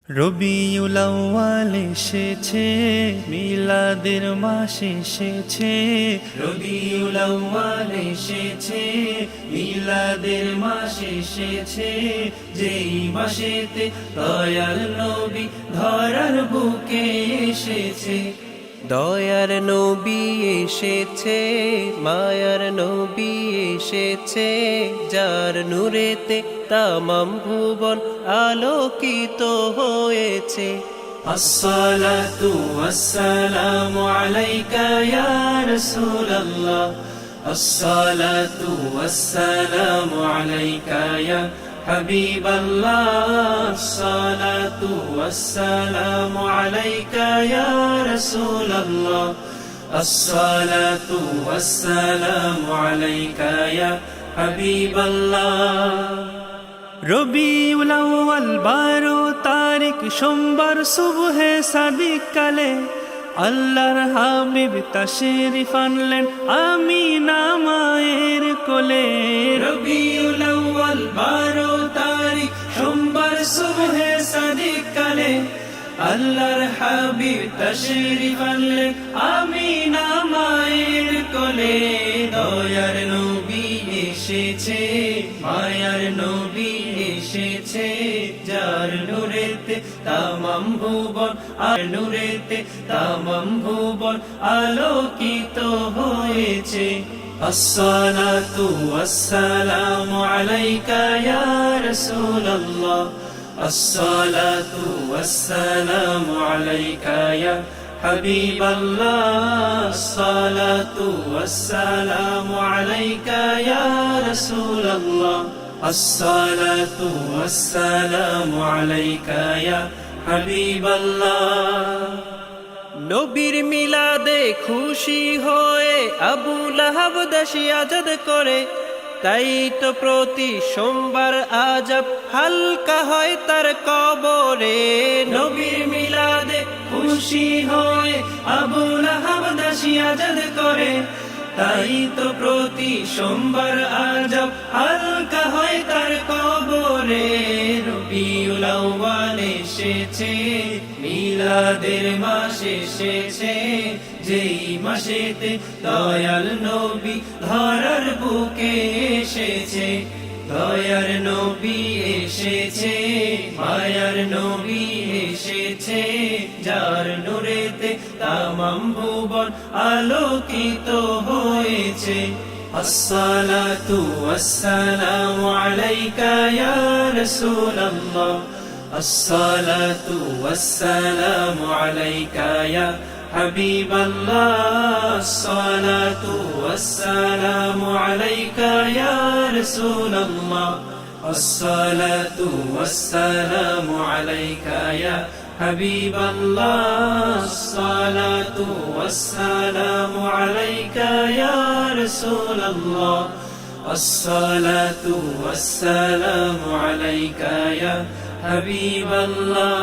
রবিউল আউয়াল এসেছে, মিলাদের মাস এসেছে। রবিউল আউয়াল এসেছে, মিলাদের মাস এসেছে। যেই মাসেতে দয়াল নবী ধরার বুকে এসেছে। দয়ার নবী এসেছে, মায়ার নবী এসেছে। যার নূরেতে তামাম ভুবন আলোকিত হয়েছে। আসসালাতু ওয়াসসালামু আলাইকা ইয়া রাসূলুল্লাহ। আসসালাতু ওয়াসসালামু আলাইকা ইয়া হাবিবাল্লাহ। আসসালাতু ওয়াসসালামু আলাইকা ইয়া রাসূলুল্লাহ। আসসালাতু ওয়াসসালামু আলাইকা ইয়া হাবিবাল্লাহ। রবিউল আউয়াল 12 তারিখ সোমবার সুবহে সাদিক কালে আল্লাহর হাবিব তাশরিফ আনলেন আমিনা মায়ের কোলে। রবিউল আউয়াল 12 তারিখ সোমবার সুবহে সাদিক কালে আল্লাহর হাবিব তাশরিফ আনলেন আমিনা মায়ের কোলে। দয়ার নবী এসেছে, মায়ার নবী এসেছে। যার নূরেতে তামাম ভুবন, আর নূরেতে তামাম ভুবন আলোকিত হয়েছে। আসসালাতু ওয়াসসালামু আলাইকা ইয়া রাসূলুল্লাহ। আসসালাতু ওয়াসসালামু আলাইকা ইয়া হাবিবাল্লাহ। আসসালাতু ওয়াসসালামু আলাইকা ইয়া রাসূলুল্লাহ। আসসালাতু ওয়াসসালামু আলাইকা ইয়া হাবিবাল্লাহ। নবীর মিলাদে খুশি হয়ে আবু লাহাব দাসী আজাদ করে। তাই তো প্রতি সোমবার আজাব হালকা হয় তার কবরে। নবীর মিলাদে খুশি হয়ে আবু লাহাব দাসী আজাদ করে। তাই তো প্রতি সোমবার আজাব হালকা হয় তার কবরে। রবিউল আউয়াল এসেছে, মিলাদের মাস এসেছে। যেই মাসেতে দয়াল নবী ধরার বুকে এসেছে। দয়ার নবী এসেছে, মায়ার নবী এসেছে। যার নূরেতে তামাম ভুবন আলোকিত হয়েছে। আসসালাতু ওয়াসসালামু আলাইকা ইয়া রাসূলুল্লাহ। আসসালাতু ওয়াসসালামু আলাইকা ইয়া হাবিবাল্লাহ। আসসালাতু ওয়াসসালামু আলাইকা ইয়া রাসূলুল্লাহ। আসসালাতু ওয়াসসালামু আলাইকা ইয়া হাবিবাল্লাহ। আসসালাতু ওয়াসসালামু আলাইকা ইয়া রাসূলুল্লাহ। আসসালাতু ওয়াসসালামু আলাইকা ইয়া হাবিবাল্লাহ।